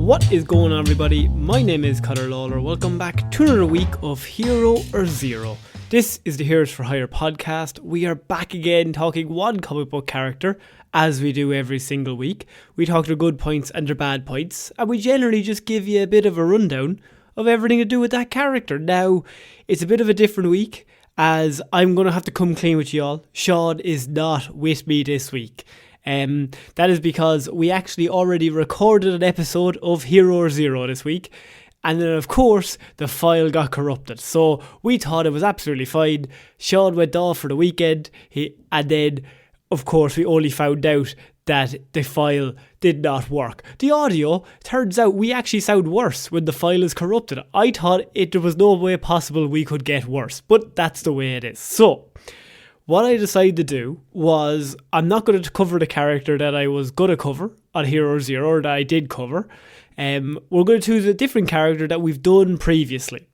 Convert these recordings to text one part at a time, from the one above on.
What is going on, everybody? My name is Ciara Lawler. Welcome back to another week of Hero or Zero. This is the Heroes for Hire podcast. We are back again talking one comic book character, as we do every single week. We talk their good points and their bad points, and we generally just give you a bit of a rundown of everything to do with that character. Now, it's a bit of a different week, as I'm going to have to come clean with you all. Shaun is not with me this week. That is because we actually already recorded an episode of Hero or Zero this week, and then of course the file got corrupted, so we thought it was absolutely fine. Shaun went off for the weekend, and then of course we only found out that the file did not work. The audio, turns out we actually sound worse when the file is corrupted. I thought there was no way possible we could get worse, but that's the way it is. So what I decided to do was, I'm not going to cover the character that I was going to cover on Hero or Zero, or that I did cover. We're going to choose a different character that we've done previously.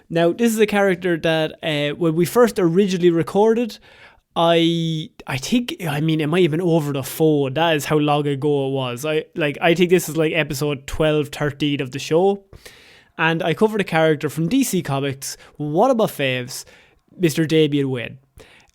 Now, this is a character that when we first originally recorded, I think it might have been over the phone. That is how long ago it was. I think this is like episode 12, 13 of the show. And I covered a character from DC Comics, one of my faves, Mr. Damian Wayne.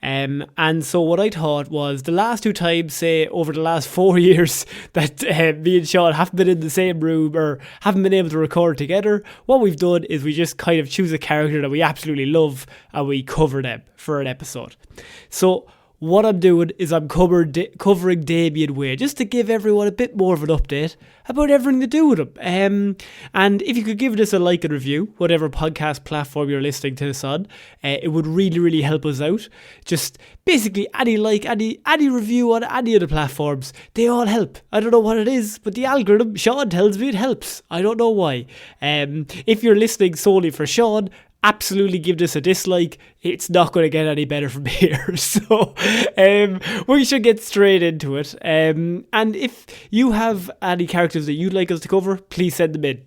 And so what I thought was, the last two times, say over the last 4 years, that me and Shaun haven't been in the same room or haven't been able to record together, what we've done is we just kind of choose a character that we absolutely love and we cover them for an episode. So what I'm doing is I'm covering Damian Wayne, just to give everyone a bit more of an update about everything to do with him. And if you could give this a like and review, whatever podcast platform you're listening to this on, it would really, really help us out. Just basically any review on any of the platforms, they all help. I don't know what it is, but the algorithm, Shaun tells me it helps. I don't know why. If you're listening solely for Shaun, absolutely give this a dislike. It's not going to get any better from here. So we should get straight into it. And if you have any characters that you'd like us to cover, please send them in.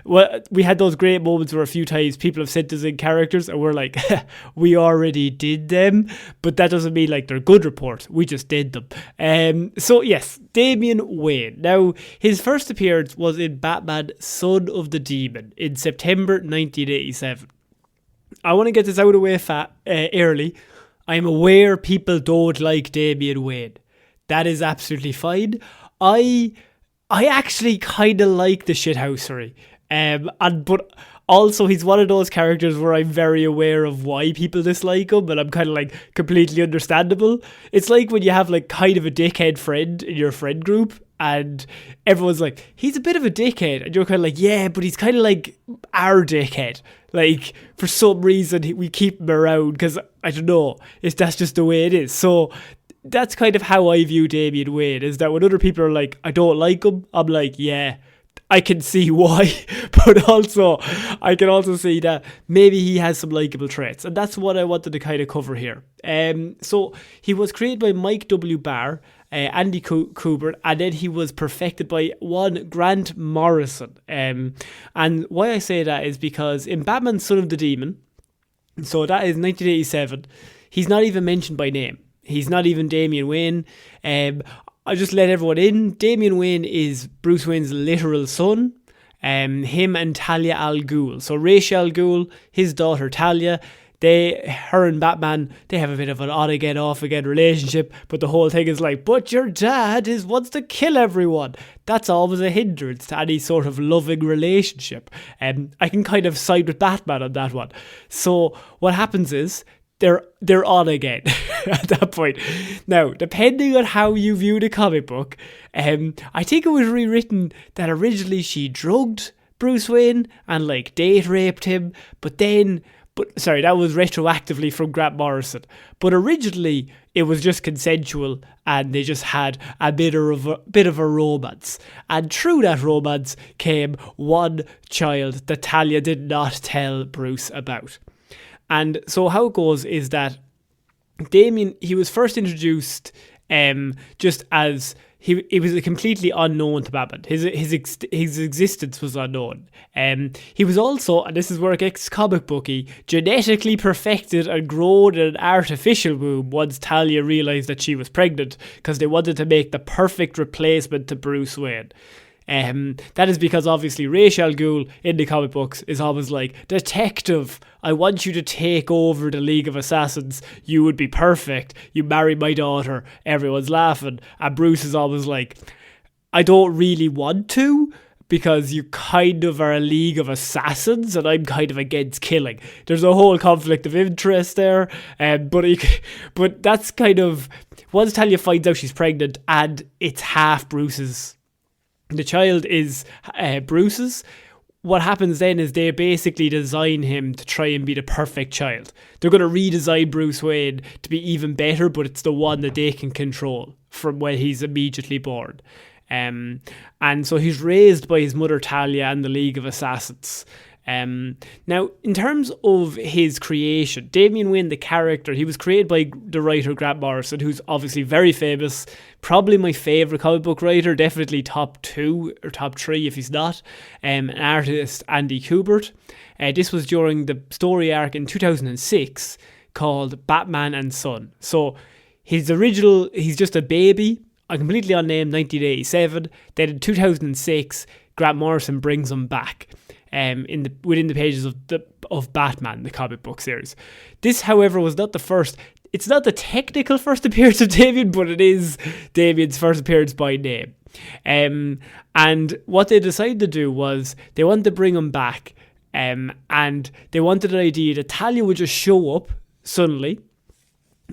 Well, we had those great moments where a few times people have sent us in characters and we're like, we already did them, but that doesn't mean like they're good reports. We just did them. So yes, Damian Wayne. Now, his first appearance was in Batman Son of the Demon in September 1987. I want to get this out of the way early. I'm aware people don't like Damian Wayne. That is absolutely fine. I actually kind of like the shithousery, but also he's one of those characters where I'm very aware of why people dislike him, and I'm kind of like completely understandable. It's like when you have like kind of a dickhead friend in your friend group, and everyone's like, he's a bit of a dickhead, and you're kind of like, yeah, but he's kind of like our dickhead. Like, for some reason we keep him around because, I don't know, that's just the way it is. So that's kind of how I view Damian Wayne, is that when other people are like, I don't like him, I'm like, yeah, I can see why, but also I can also see that maybe he has some likable traits, and that's what I wanted to kind of cover here. So he was created by Mike W. Barr, Andy Kubert, and then he was perfected by one Grant Morrison. And why I say that is because in Batman Son of the Demon, so that is 1987, he's not even mentioned by name. He's not even Damian Wayne. I'll just let everyone in. Damian Wayne is Bruce Wayne's literal son. Him and Talia al Ghul. So Ra's al Ghul, his daughter Talia, her and Batman, they have a bit of an on-again, off-again relationship, but the whole thing is like, but your dad wants to kill everyone. That's always a hindrance to any sort of loving relationship. I can kind of side with Batman on that one. So what happens is, they're on again at that point. Now, depending on how you view the comic book, I think it was rewritten that originally she drugged Bruce Wayne and like date raped him, but that was retroactively from Grant Morrison. But originally it was just consensual, and they just had a bit of a romance. And through that romance came one child that Talia did not tell Bruce about. And so how it goes is that Damian, he was first introduced just as he was completely unknown to Batman. His existence was unknown. He was also, and this is where it gets comic booky, genetically perfected and grown in an artificial womb once Talia realised that she was pregnant, because they wanted to make the perfect replacement to Bruce Wayne. That is because obviously Ra's al Ghul in the comic books is always like, detective, I want you to take over the League of Assassins. You would be perfect. You marry my daughter. Everyone's laughing. And Bruce is always like, I don't really want to, because you kind of are a League of Assassins and I'm kind of against killing. There's a whole conflict of interest there. But that's kind of, once Talia finds out she's pregnant and it's half Bruce's, the child is Bruce's, what happens then is they basically design him to try and be the perfect child. They're going to redesign Bruce Wayne to be even better, but it's the one that they can control from when he's immediately born. And so he's raised by his mother Talia and the League of Assassins. Now, in terms of his creation, Damian Wayne, the character, he was created by the writer Grant Morrison, who's obviously very famous, probably my favourite comic book writer, definitely top 2 or top 3 if he's not, an artist, Andy Kubert. This was during the story arc in 2006 called Batman and Son. So he's just a baby, a completely unnamed 1987. Then in 2006, Grant Morrison brings him back within the pages of Batman, the comic book series. This, however, was not the first. It's not the technical first appearance of Damian, but it is Damian's first appearance by name. And what they decided to do was they wanted to bring him back, and they wanted an idea that Talia would just show up suddenly.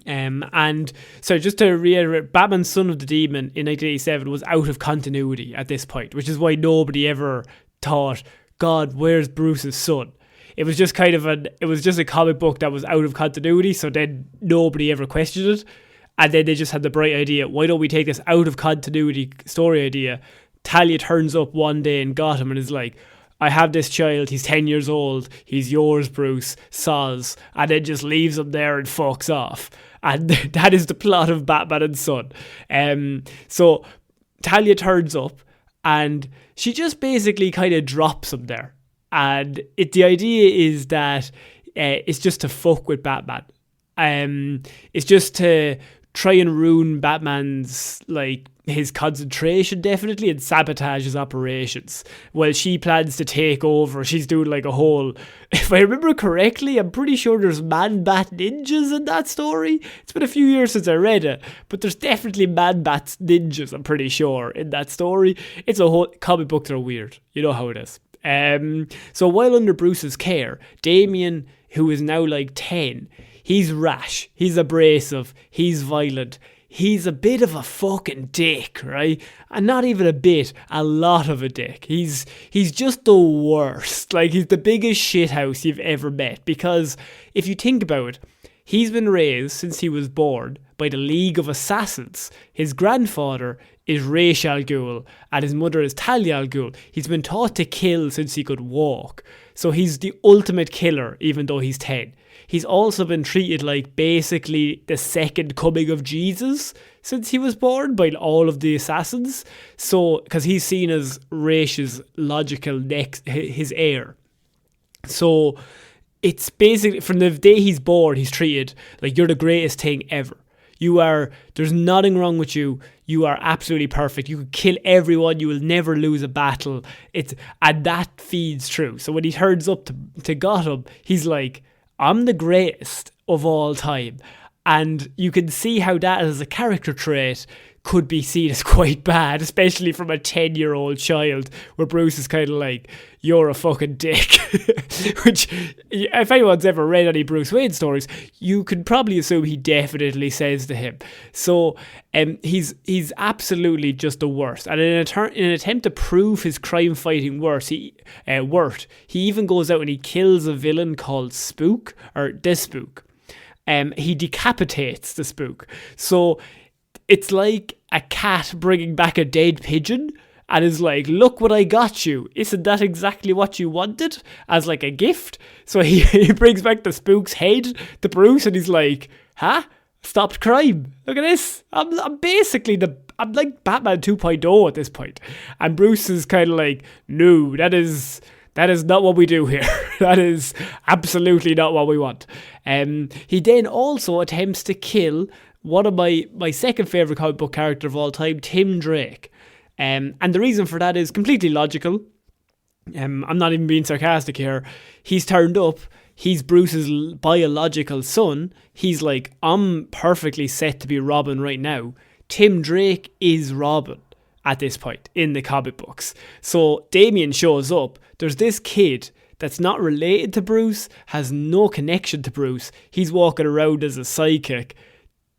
And so just to reiterate, Batman Son of the Demon in 1987 was out of continuity at this point, which is why nobody ever thought, God, where's Bruce's son? It was just a comic book that was out of continuity, so then nobody ever questioned it. And then they just had the bright idea, why don't we take this out of continuity story idea? Talia turns up one day in Gotham and is like, I have this child, he's 10 years old, he's yours, Bruce, soz, and then just leaves him there and fucks off. And that is the plot of Batman and Son. So Talia turns up and she just basically kind of drops him there. And the idea is that it's just to fuck with Batman. It's just to try and ruin Batman's, his concentration, definitely, and sabotage his operations. Well, she plans to take over. She's doing a whole, if I remember correctly, I'm pretty sure there's man-bat ninjas in that story. It's been a few years since I read it, but there's definitely man-bat ninjas, I'm pretty sure, in that story. It's a whole, comic books are weird. You know how it is. So while under Bruce's care, Damian, who is now 10, he's rash, he's abrasive, he's violent, he's a bit of a fucking dick, right? And not even a bit, a lot of a dick. He's just the worst. He's the biggest shithouse you've ever met. Because if you think about it, he's been raised since he was born by the League of Assassins. His grandfather is Ra's al Ghul and his mother is Talia al Ghul. He's been taught to kill since he could walk. So he's the ultimate killer even though he's 10. He's also been treated like basically the second coming of Jesus since he was born by all of the assassins. So, because he's seen as Raish's logical his heir. So, it's basically, from the day he's born, he's treated like you're the greatest thing ever. There's nothing wrong with you. You are absolutely perfect. You could kill everyone. You will never lose a battle. And that feeds through. So when he turns up to Gotham, he's like, I'm the greatest of all time. And you can see how that as a character trait could be seen as quite bad, especially from a 10-year-old child, where Bruce is kind of like, you're a fucking dick. Which, if anyone's ever read any Bruce Wayne stories, you can probably assume he definitely says to him. So he's absolutely just the worst. And in an attempt to prove his crime-fighting worth, he even goes out and he kills a villain called Spook, or the Spook. He decapitates the Spook. So it's like a cat bringing back a dead pigeon and is like, look what I got you. Isn't that exactly what you wanted? As a gift. So he brings back the Spook's head to Bruce and he's like, huh? Stopped crime. Look at this. I'm basically I'm like Batman 2.0 at this point. And Bruce is kind of like, no, that is not what we do here. That is absolutely not what we want. He then also attempts to kill one of my second favourite comic book character of all time, Tim Drake. And the reason for that is completely logical. I'm not even being sarcastic here. He's turned up. He's Bruce's biological son. He's like, I'm perfectly set to be Robin right now. Tim Drake is Robin at this point in the comic books. So Damian shows up. There's this kid that's not related to Bruce, has no connection to Bruce. He's walking around as a sidekick.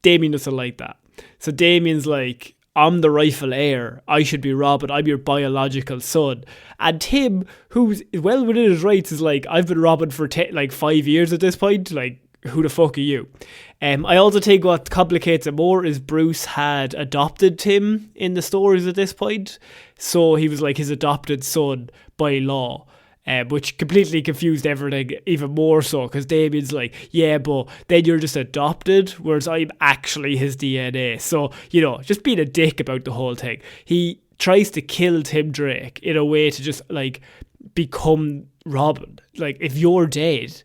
Damian doesn't like that. So Damian's like, I'm the rightful heir. I should be Robin. I'm your biological son. And Tim, who's well within his rights, is like, I've been Robin for 5 years at this point. Like, who the fuck are you? I also think what complicates it more is Bruce had adopted Tim in the stories at this point. So he was like his adopted son by law. Which completely confused everything even more so, because Damian's like, yeah, but then you're just adopted, whereas I'm actually his DNA. So, just being a dick about the whole thing. He tries to kill Tim Drake in a way to just, become Robin. Like, if you're dead,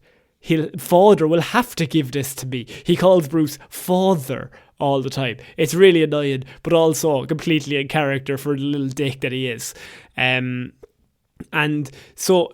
father will have to give this to me. He calls Bruce father all the time. It's really annoying, but also completely in character for the little dick that he is. And so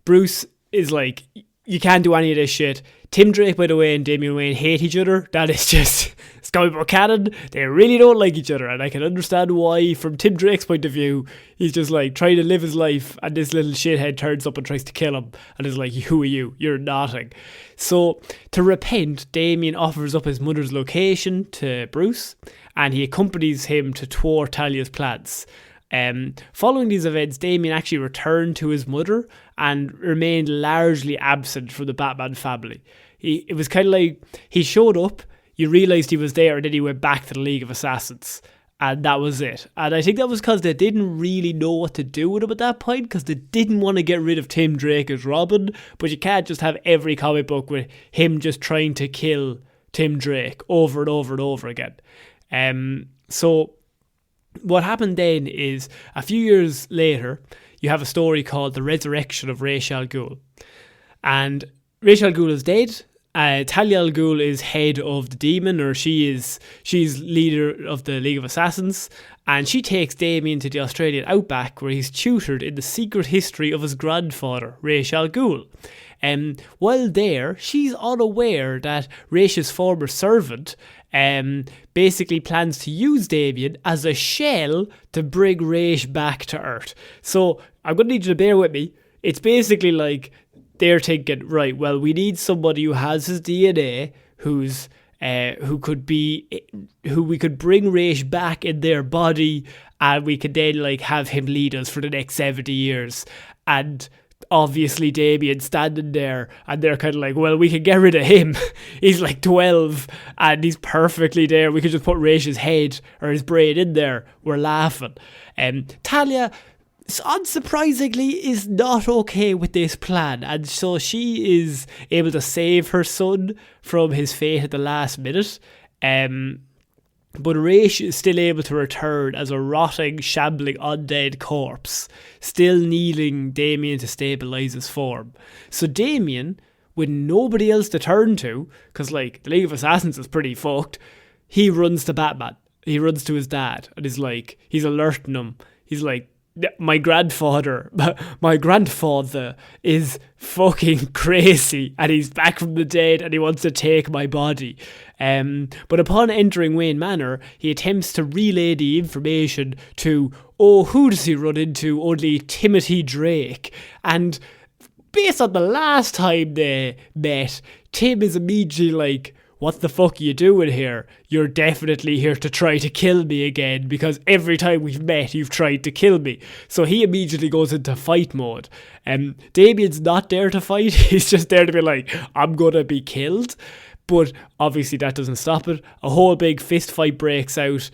Bruce is like, you can't do any of this shit. Tim Drake, by the way, and Damian Wayne hate each other. That is just, it's comic book canon. They really don't like each other. And I can understand why, from Tim Drake's point of view, he's just like trying to live his life. And this little shithead turns up and tries to kill him. And is like, who are you? You're nothing. So to repent, Damian offers up his mother's location to Bruce. And he accompanies him to thwart Talia's plans. Following these events, Damian actually returned to his mother and remained largely absent from the Batman family. It was kind of like he showed up, you realised he was there, and then he went back to the League of Assassins. And that was it. And I think that was because they didn't really know what to do with him at that point, because they didn't want to get rid of Tim Drake as Robin. But you can't just have every comic book with him just trying to kill Tim Drake over and over and over again. So what happened then is, a few years later, you have a story called The Resurrection of Ra's al Ghul. And Ra's al Ghul is dead. Talia al Ghul is head of the demon, or she's leader of the League of Assassins. And she takes Damian to the Australian outback, where he's tutored in the secret history of his grandfather, Ra's al Ghul. While there, she's unaware that Ra's former servant basically plans to use Damian as a shell to bring Ra's back to Earth. So I'm going to need you to bear with me. It's basically like they're thinking, right, well, we need somebody who has his DNA, who we could bring Ra's back in their body, and we could then have him lead us for the next 70 years. And obviously Damian standing there, and they're kind of like, well, we can get rid of him. He's 12 and he's perfectly there. We could just put Ra's head or his brain in there. We're laughing. Talia, unsurprisingly, is not okay with this plan, and so she is able to save her son from his fate at the last minute. But Ra's is still able to return as a rotting, shambling, undead corpse, still needing Damian to stabilise his form. So Damian, with nobody else to turn to, because the League of Assassins is pretty fucked, he runs to Batman. He runs to his dad, and he's alerting him. He's like, my grandfather is fucking crazy, and he's back from the dead, and he wants to take my body. But upon entering Wayne Manor, he attempts to relay the information to, who does he run into? Only Timothy Drake. And based on the last time they met, Tim is immediately like, what the fuck are you doing here? You're definitely here to try to kill me again, because every time we've met, you've tried to kill me. So he immediately goes into fight mode. Damian's not there to fight. He's just there to be like, I'm gonna be killed. But obviously that doesn't stop it. A whole big fist fight breaks out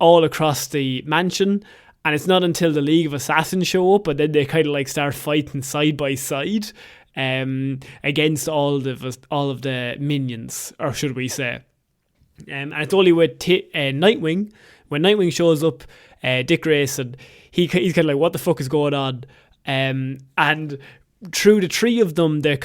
all across the mansion. And it's not until the League of Assassins show up, and then they kind of start fighting side by side. Against all of the minions, or should we say. And it's only with Nightwing. When Nightwing shows up, Dick Grayson, he's kind of like, what the fuck is going on? And through the three of them, they're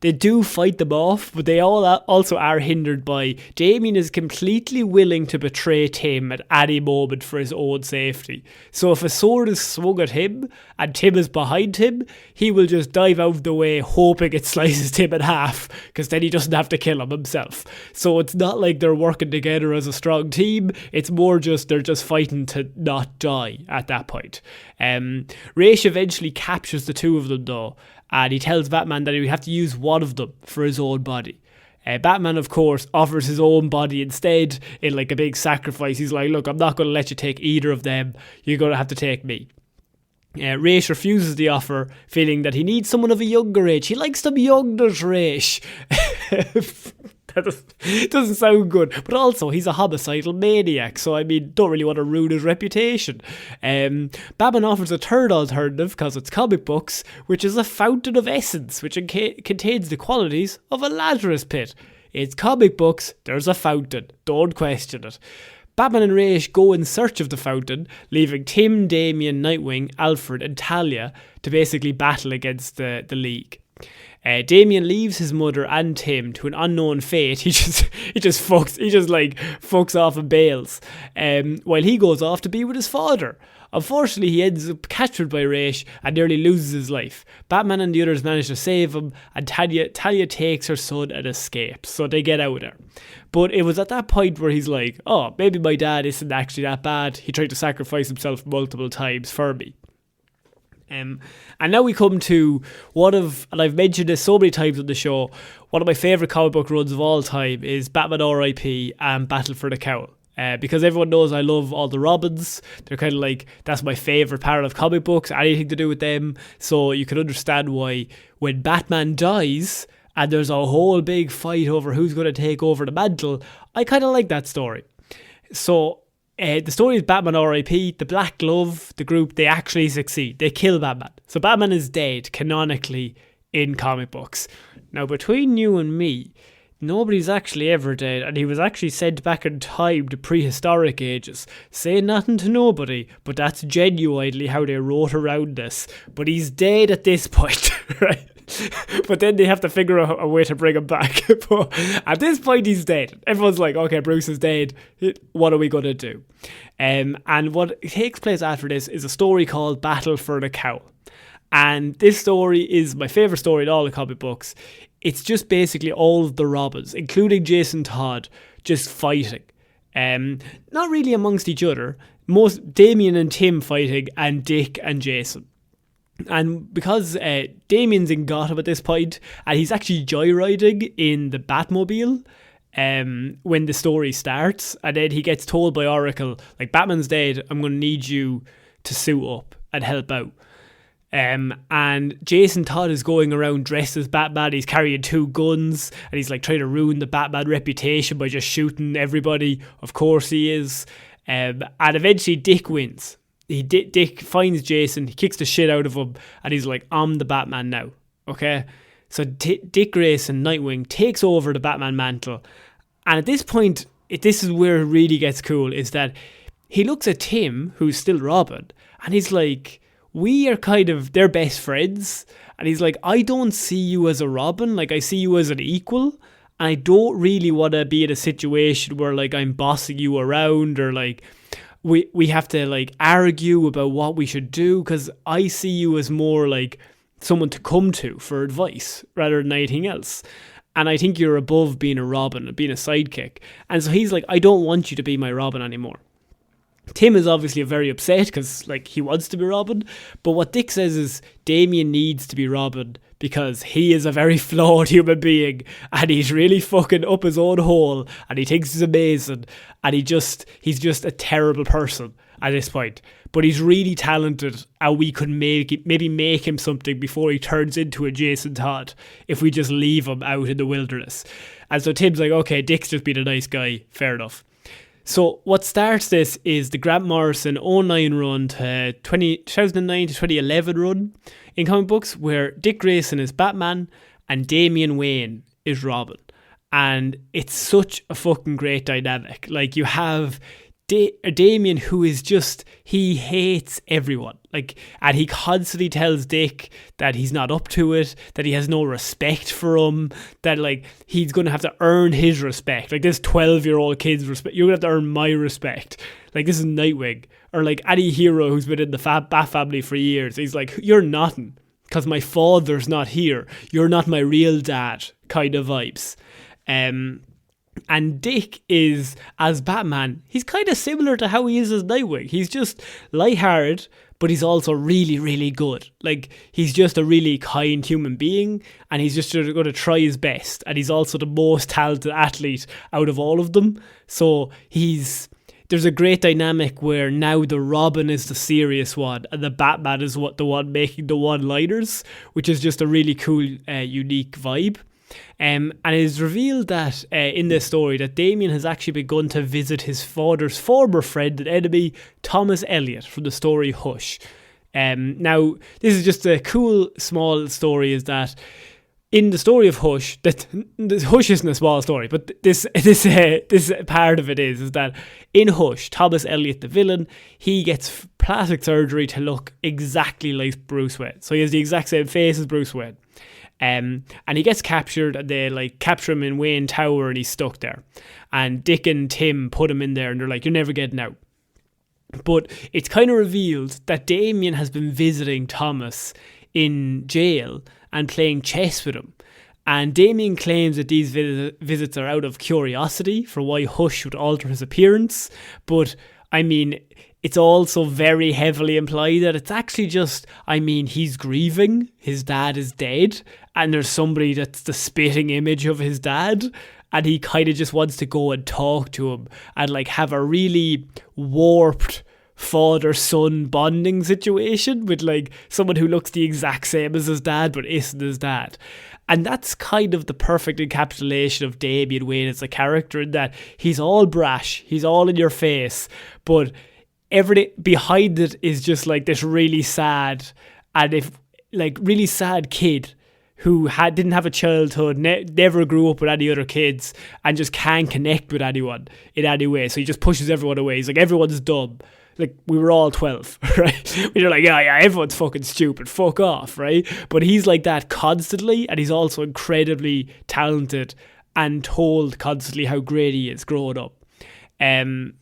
they do fight them off, but they all also are hindered by Damian is completely willing to betray Tim at any moment for his own safety. So if a sword is swung at him and Tim is behind him, he will just dive out of the way hoping it slices Tim in half, because then he doesn't have to kill him himself. So it's not like they're working together as a strong team, it's more just they're just fighting to not die at that point. Róisín eventually captures the two of them though, and he tells Batman that he would have to use one of them for his own body. Batman, of course, offers his own body instead in like a big sacrifice. He's like, look, I'm not going to let you take either of them. You're going to have to take me. Róisín refuses the offer, feeling that he needs someone of a younger age. He likes them younger, Róisín. That doesn't sound good. But also, he's a homicidal maniac, so I mean, don't really want to ruin his reputation. Batman offers a third alternative, because it's comic books, which is a fountain of essence, which contains the qualities of a Lazarus pit. It's comic books, there's a fountain. Don't question it. Batman and Róisín go in search of the fountain, leaving Tim, Damian, Nightwing, Alfred and Talia to basically battle against the League. Damian leaves his mother and Tim to an unknown fate. He just fucks off and bails, while he goes off to be with his father. Unfortunately, he ends up captured by Róisín and nearly loses his life. Batman and the others manage to save him, and Talia takes her son and escapes, so they get out of there. But it was at that point where he's like, oh, maybe my dad isn't actually that bad. He tried to sacrifice himself multiple times for me. And now we come to and I've mentioned this so many times on the show, one of my favourite comic book runs of all time is Batman R.I.P. and Battle for the Cowl. Because everyone knows I love all the Robins. They're kind of like, that's my favourite part of comic books, anything to do with them. So you can understand why when Batman dies and there's a whole big fight over who's going to take over the mantle, I kind of like that story. So the story is Batman R.I.P. The Black Glove, the group, they actually succeed. They kill Batman. So Batman is dead, canonically, in comic books. Now, between you and me, nobody's actually ever dead, and he was actually sent back in time to prehistoric ages. Say nothing to nobody, but that's genuinely how they wrote around this. But he's dead at this point, right? But then they have to figure out a way to bring him back. But at this point, he's dead. Everyone's like, okay, Bruce is dead. What are we going to do? And what takes place after this is a story called Battle for the Cowl. And this story is my favourite story in all the comic books. It's just basically all of the Robins, including Jason Todd, just fighting. Not really amongst each other. Most Damian and Tim fighting, and Dick and Jason. And because Damian's in Gotham at this point, and he's actually joyriding in the Batmobile when the story starts, and then he gets told by Oracle, like, Batman's dead, I'm going to need you to suit up and help out. And Jason Todd is going around dressed as Batman. He's carrying 2 guns, and he's like trying to ruin the Batman reputation by just shooting everybody. Of course he is. And eventually Dick wins. Dick finds Jason, he kicks the shit out of him, and he's like, I'm the Batman now. Okay? So Dick Grayson, Nightwing, takes over the Batman mantle. And at this point, this is where it really gets cool, is that he looks at Tim, who's still Robin, and he's like, we are kind of, they're best friends. And he's like, I don't see you as a Robin, like I see you as an equal. And I don't really want to be in a situation where like I'm bossing you around, or like we have to like argue about what we should do, because I see you as more like someone to come to for advice rather than anything else. And I think you're above being a Robin, being a sidekick. And so he's like, I don't want you to be my Robin anymore. Tim is obviously very upset because like he wants to be Robin, but what Dick says is Damian needs to be Robin because he is a very flawed human being, and he's really fucking up his own hole, and he thinks he's amazing, and he's just a terrible person at this point. But he's really talented, and we could maybe make him something before he turns into a Jason Todd if we just leave him out in the wilderness. And so Tim's like, okay, Dick's just been a nice guy, fair enough. So what starts this is the Grant Morrison 09 run to 2009 to 2011 run in comic books, where Dick Grayson is Batman and Damian Wayne is Robin. And it's such a fucking great dynamic. Like, you have Damian, who is just, he hates everyone. Like, and he constantly tells Dick that he's not up to it, that he has no respect for him, that like he's going to have to earn his respect. Like, this 12-year-old kid's respect, you're going to have to earn my respect. Like, this is Nightwing. Or like any hero who's been in the Bat family for years. He's like, you're nothing, because my father's not here. You're not my real dad, kind of vibes. And Dick is, as Batman, he's kind of similar to how he is as Nightwing. He's just lighthearted, but he's also really, really good. Like, he's just a really kind human being, and he's just going to try his best. And he's also the most talented athlete out of all of them. So there's a great dynamic where now the Robin is the serious one, and the Batman is the one making the one-liners, which is just a really cool, unique vibe. And it is revealed that in this story that Damian has actually begun to visit his father's former friend and enemy, Thomas Elliot, from the story Hush. Now, this is just a cool small story, is that in the story of Hush, Hush isn't a small story, but this part of it is that in Hush, Thomas Elliot, the villain, he gets plastic surgery to look exactly like Bruce Wayne. So he has the exact same face as Bruce Wayne. And he gets captured, and they like capture him in Wayne Tower, and he's stuck there. And Dick and Tim put him in there, and they're like, you're never getting out. But it's kind of revealed that Damian has been visiting Thomas in jail and playing chess with him. And Damian claims that these visits are out of curiosity for why Hush would alter his appearance. But, I mean, it's also very heavily implied that it's actually just, I mean, he's grieving. His dad is dead. And there's somebody that's the spitting image of his dad. And he kind of just wants to go and talk to him and like have a really warped father-son bonding situation with like someone who looks the exact same as his dad but isn't his dad. And that's kind of the perfect encapsulation of Damian Wayne as a character, in that he's all brash, he's all in your face, but everything behind it is just like this really sad really sad kid who didn't have a childhood, never grew up with any other kids, and just can't connect with anyone in any way. So he just pushes everyone away. He's like, everyone's dumb. Like, we were all 12, right? We're like, yeah, everyone's fucking stupid. Fuck off, right? But he's like that constantly, and he's also incredibly talented and told constantly how great he is growing up. And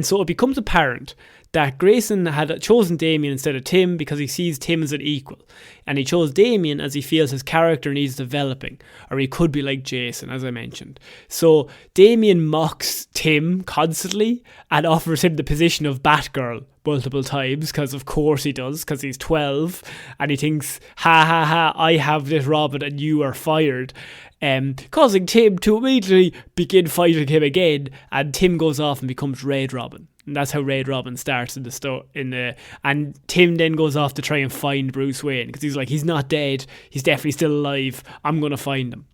so it becomes apparent that Grayson had chosen Damian instead of Tim because he sees Tim as an equal. And he chose Damian as he feels his character needs developing, or he could be like Jason, as I mentioned. So Damian mocks Tim constantly and offers him the position of Batgirl multiple times, because of course he does, because he's 12 and he thinks, ha ha ha, I have this Robin and you are fired. Causing Tim to immediately begin fighting him again, and Tim goes off and becomes Red Robin. And that's how Red Robin starts in the story. And Tim then goes off to try and find Bruce Wayne, because he's like, he's not dead, he's definitely still alive, I'm going to find him.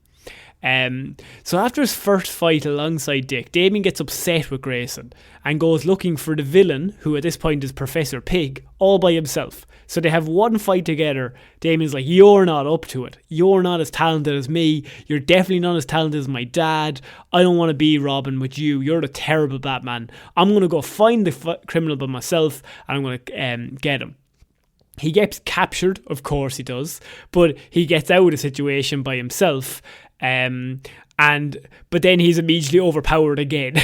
So after his first fight alongside Dick, Damian gets upset with Grayson and goes looking for the villain, who at this point is Professor Pig, all by himself. So they have one fight together. Damian's like, you're not up to it. You're not as talented as me. You're definitely not as talented as my dad. I don't want to be Robin with you. You're the terrible Batman. I'm going to go find the criminal by myself, and I'm going to get him. He gets captured, of course he does, but he gets out of the situation by himself. But then he's immediately overpowered again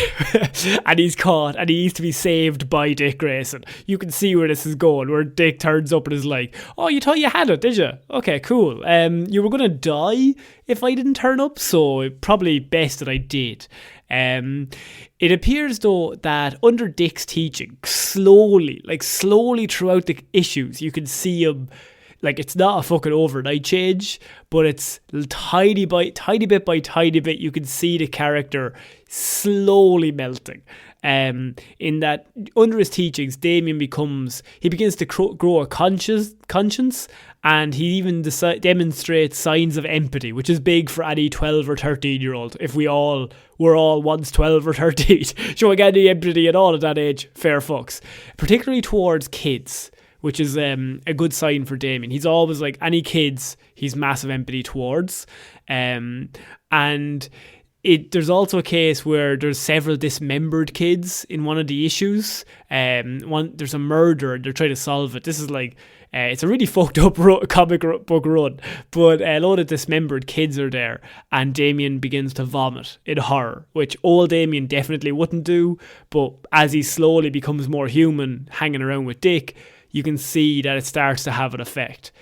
and he's caught, and he needs to be saved by Dick Grayson. You can see where this is going, where Dick turns up and is like, oh, you thought you had it, did you? Okay, cool. You were going to die if I didn't turn up, so probably best that I did. It appears though that under Dick's teaching, slowly throughout the issues, you can see him. Like, it's not a fucking overnight change, but it's tiny bit by tiny bit, you can see the character slowly melting. In that, under his teachings, Damian begins to grow a conscience, and he even demonstrates signs of empathy, which is big for any 12 or 13 year old. If were all once 12 or 13, showing any empathy at all at that age, fair fucks. Particularly towards kids, which is a good sign for Damian. He's always like, any kids, he's massive empathy towards. And there's also a case where there's several dismembered kids in one of the issues. There's a murder and they're trying to solve it. This is like, it's a really fucked up comic book run, but a load of dismembered kids are there, and Damian begins to vomit in horror, which old Damian definitely wouldn't do, but as he slowly becomes more human, hanging around with Dick, you can see that it starts to have an effect.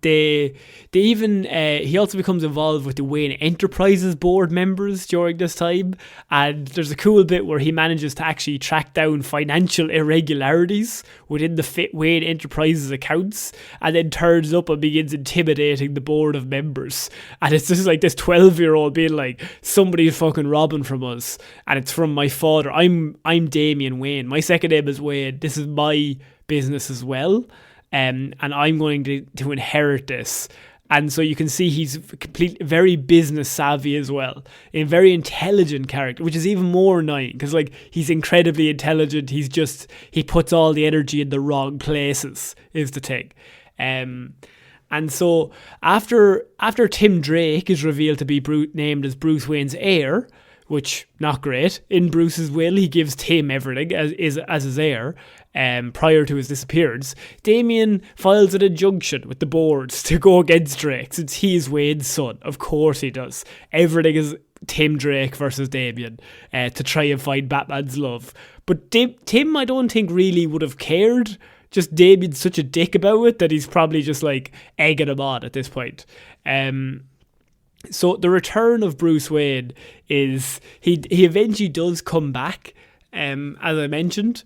They even he also becomes involved with the Wayne Enterprises board members during this time, and there's a cool bit where he manages to actually track down financial irregularities within the Wayne Enterprises accounts, and then turns up and begins intimidating the board of members. And it's just like this 12-year-old being like, somebody's fucking robbing from us, and it's from my father. I'm Damian Wayne. My second name is Wayne. This is my business as well. And I'm going to inherit this. And so you can see he's very business savvy as well. A very intelligent character, which is even more annoying because like he's incredibly intelligent. He puts all the energy in the wrong places is the thing. And so after Tim Drake is revealed to be named as Bruce Wayne's heir, which not great. In Bruce's will, he gives Tim everything as his heir. Prior to his disappearance, Damian files an injunction with the boards to go against Drake since he is Wayne's son. Of course he does. Everything is Tim Drake versus Damian to try and find Batman's love. But Tim, I don't think really would have cared. Just Damian's such a dick about it that he's probably just like egging him on at this point. So the return of Bruce Wayne is he eventually does come back, as I mentioned.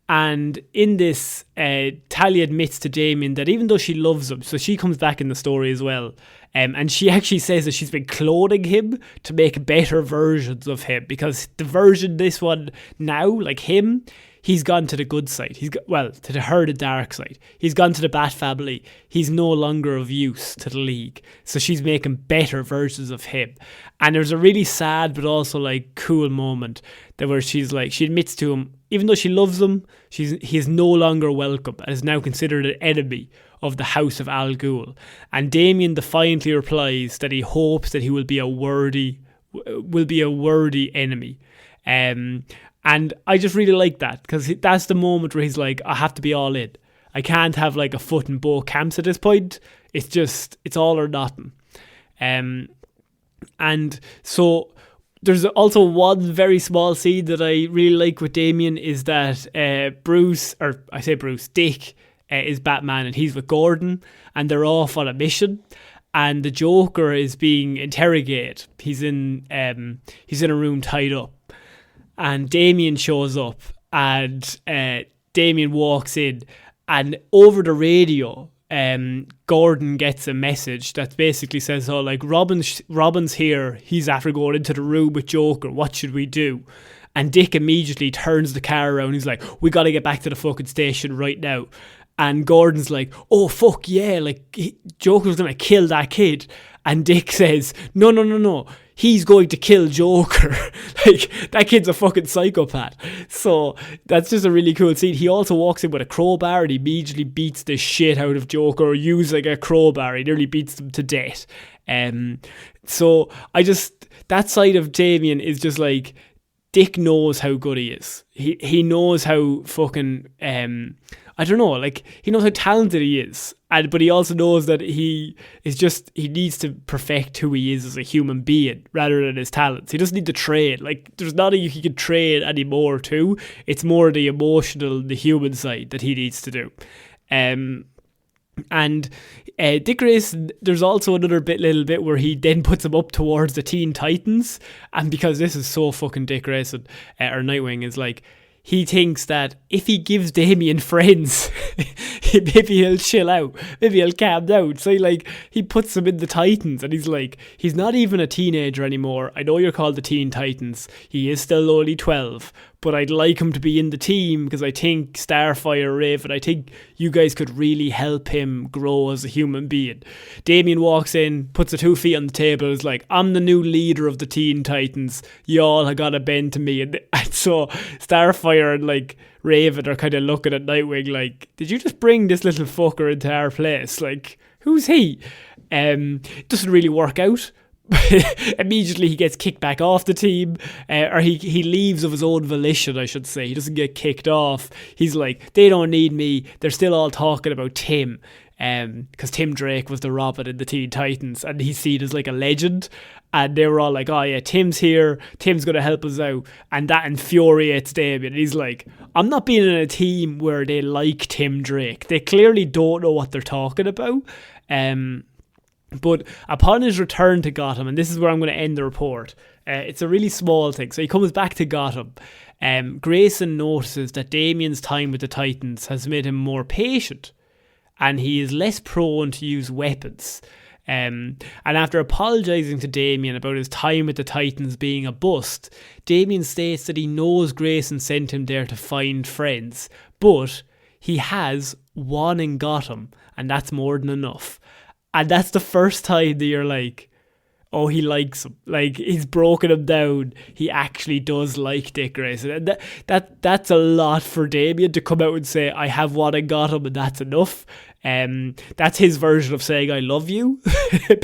And in this, Talia admits to Damian that even though she loves him, so she comes back in the story as well, and she actually says that she's been cloning him to make better versions of him, because the version, this one now, like him, he's gone to the good side. To the dark side. He's gone to the Bat family. He's no longer of use to the League. So she's making better versions of him. And there's a really sad but also like cool moment where she's like, she admits to him, even though she loves him, he is no longer welcome and is now considered an enemy of the House of Al Ghul. And Damian defiantly replies that he hopes that he will be a worthy enemy. And I just really like that because that's the moment where he's like, I have to be all in. I can't have like a foot in both camps at this point. It's all or nothing. And so there's also one very small scene that I really like with Damian is that Dick is Batman and he's with Gordon and they're off on a mission. And the Joker is being interrogated. He's in a room tied up. And Damian shows up and Damian walks in and over the radio Gordon gets a message that basically says, oh, like Robin's here, he's after going into the room with Joker, what should we do? And Dick immediately turns the car around, he's like, we gotta get back to the fucking station right now. And Gordon's like, oh fuck yeah, like Joker's gonna kill that kid. And Dick says, no, he's going to kill Joker. Like, that kid's a fucking psychopath. So that's just a really cool scene. He also walks in with a crowbar and he immediately beats the shit out of Joker using a crowbar. He nearly beats them to death. So that side of Damian is just like, Dick knows how good he is. He knows how fucking, I don't know, like, he knows how talented he is. But he also knows that he needs to perfect who he is as a human being rather than his talents. He doesn't need to train. Like, there's nothing he can train anymore too. It's more the emotional, the human side that he needs to do. And Dick Grayson, there's also another little bit where he then puts him up towards the Teen Titans. And because this is so fucking Dick Grayson, or Nightwing, is like, he thinks that if he gives Damian friends, maybe he'll chill out. Maybe he'll calm down. So he puts him in the Titans and he's like, he's not even a teenager anymore. I know you're called the Teen Titans. He is still only 12. But I'd like him to be in the team because I think Starfire, Raven, I think you guys could really help him grow as a human being. Damian walks in, puts the 2 feet on the table, is like, I'm the new leader of the Teen Titans. Y'all have got to bend to me. And so Starfire and like Raven are kind of looking at Nightwing like, did you just bring this little fucker into our place? Like, who's he? It doesn't really work out. immediately he gets kicked back off the team, or he leaves of his own volition, I should say. He doesn't get kicked off. He's like, they don't need me. They're still all talking about Tim, because Tim Drake was the Robin in the Teen Titans, and he's seen as like a legend. And they were all like, oh yeah, Tim's here, Tim's going to help us out. And that infuriates Damian. And he's like, I'm not being in a team where they like Tim Drake. They clearly don't know what they're talking about. But upon his return to Gotham, and this is where I'm going to end the report, it's a really small thing. So he comes back to Gotham. Grayson notices that Damian's time with the Titans has made him more patient, and he is less prone to use weapons. And after apologising to Damian about his time with the Titans being a bust, Damian states that he knows Grayson sent him there to find friends, but he has one in Gotham, and that's more than enough. And that's the first time that you're like, oh, he likes him. Like, he's broken him down. He actually does like Dick Grayson. And that's a lot for Damian to come out and say, I have one in Gotham, and that's enough. That's his version of saying I love you,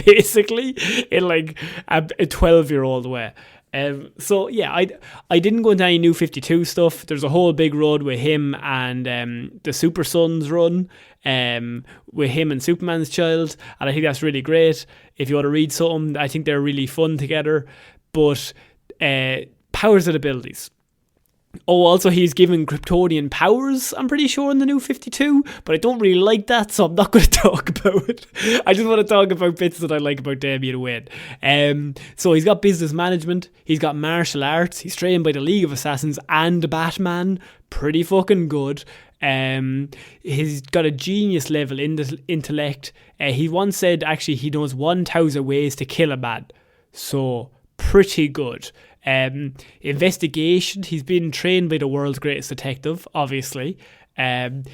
basically, in like a 12-year-old way. So yeah, I didn't go into any New 52 stuff. There's a whole big run with him and the Super Sons run, with him and Superman's Child, and I think that's really great. If you want to read something, I think they're really fun together. But powers and abilities. Oh, also he's given Kryptonian powers, I'm pretty sure, in the New 52, but I don't really like that, so I'm not going to talk about it. I just want to talk about bits that I like about Damian Wayne. So he's got business management, he's got martial arts, he's trained by the League of Assassins and Batman, pretty fucking good. He's got a genius level intellect. He once said, actually, he knows 1,000 ways to kill a man, so pretty good. Investigation, he's been trained by the world's greatest detective, obviously.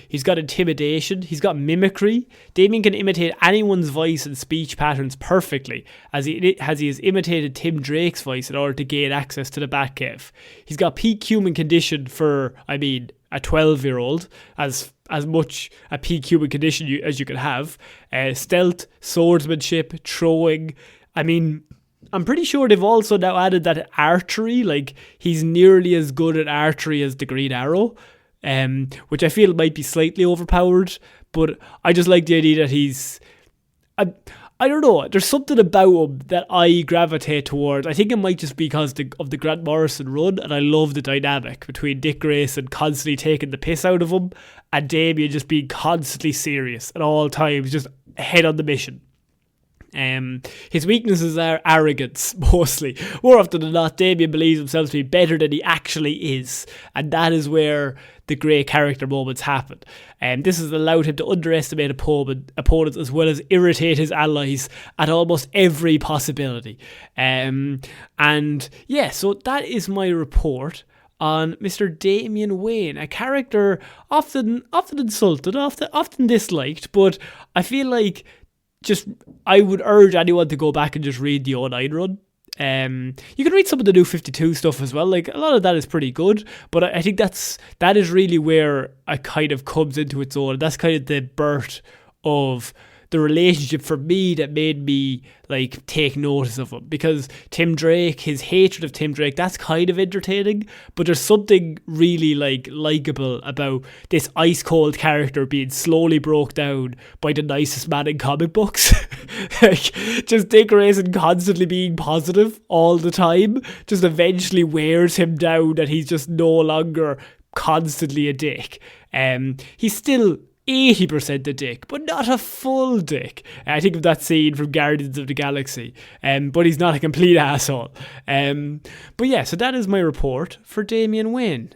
He's got intimidation, he's got mimicry. Damian can imitate anyone's voice and speech patterns perfectly, as he has imitated Tim Drake's voice in order to gain access to the Batcave. He's got peak human condition for, a 12-year-old, as much a peak human condition as you could have. Stealth, swordsmanship, throwing. I'm pretty sure they've also now added that archery, like he's nearly as good at archery as the Green Arrow, which I feel might be slightly overpowered, but I just like the idea that he's, I don't know, there's something about him that I gravitate towards. I think it might just be because of the Grant Morrison run, and I love the dynamic between Dick Grayson constantly taking the piss out of him and Damian just being constantly serious at all times, just head on the mission. His weaknesses are arrogance, mostly. More often than not, Damian believes himself to be better than he actually is, and that is where the great character moments happen. This has allowed him to underestimate opponents as well as irritate his allies at almost every possibility. So that is my report on Mr. Damian Wayne, a character often insulted, often disliked, but I feel like I would urge anyone to go back and just read the 09 run. You can read some of the New 52 stuff as well. Like, a lot of that is pretty good, but I think that is really where it kind of comes into its own. That's kind of the birth of the relationship for me that made me like take notice of him, because Tim Drake, his hatred of Tim Drake, that's kind of entertaining, but there's something really likeable about this ice cold character being slowly broke down by the nicest man in comic books. Like, just Dick Grayson constantly being positive all the time just eventually wears him down, and he's just no longer constantly a dick. He's still 80% a dick, but not a full dick. I think of that scene from Guardians of the Galaxy, but he's not a complete asshole. But yeah, so that is my report for Damian Wayne.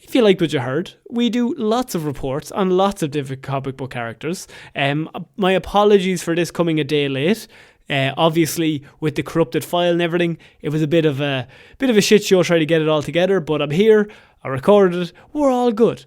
If you liked what you heard, we do lots of reports on lots of different comic book characters. My apologies for this coming a day late. Obviously, with the corrupted file and everything, it was a bit of a shit show trying to get it all together, but I'm here, I recorded it, we're all good.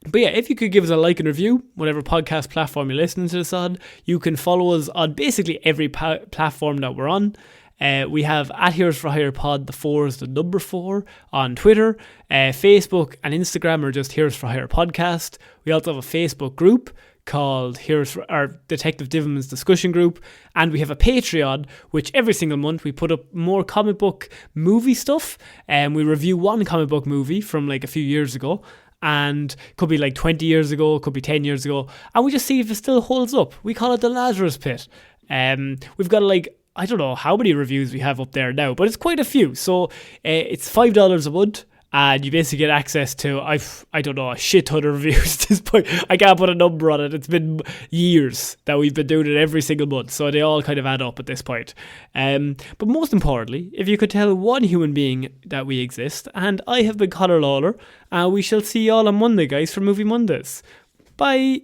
But yeah, if you could give us a like and review, whatever podcast platform you're listening to this on, you can follow us on basically every platform that we're on. We have at Heroes for Hire Pod, the 4 is the number 4 on Twitter. Facebook and Instagram are just Heroes for Hire Podcast. We also have a Facebook group called Heroes for our Detective Divilman's discussion group, and we have a Patreon, which every single month we put up more comic book movie stuff, and we review one comic book movie from like a few years ago, and could be like 20 years ago, could be 10 years ago, and we just see if it still holds up. We call it the Lazarus Pit. We've got like, I don't know how many reviews we have up there now, but it's quite a few. So it's $5 a month, and you basically get access to, I don't know, a shit ton of reviews at this point. I can't put a number on it. It's been years that we've been doing it every single month, so they all kind of add up at this point. But most importantly, if you could tell one human being that we exist, and I have been Conor Lawler, we shall see you all on Monday, guys, for Movie Mondays. Bye!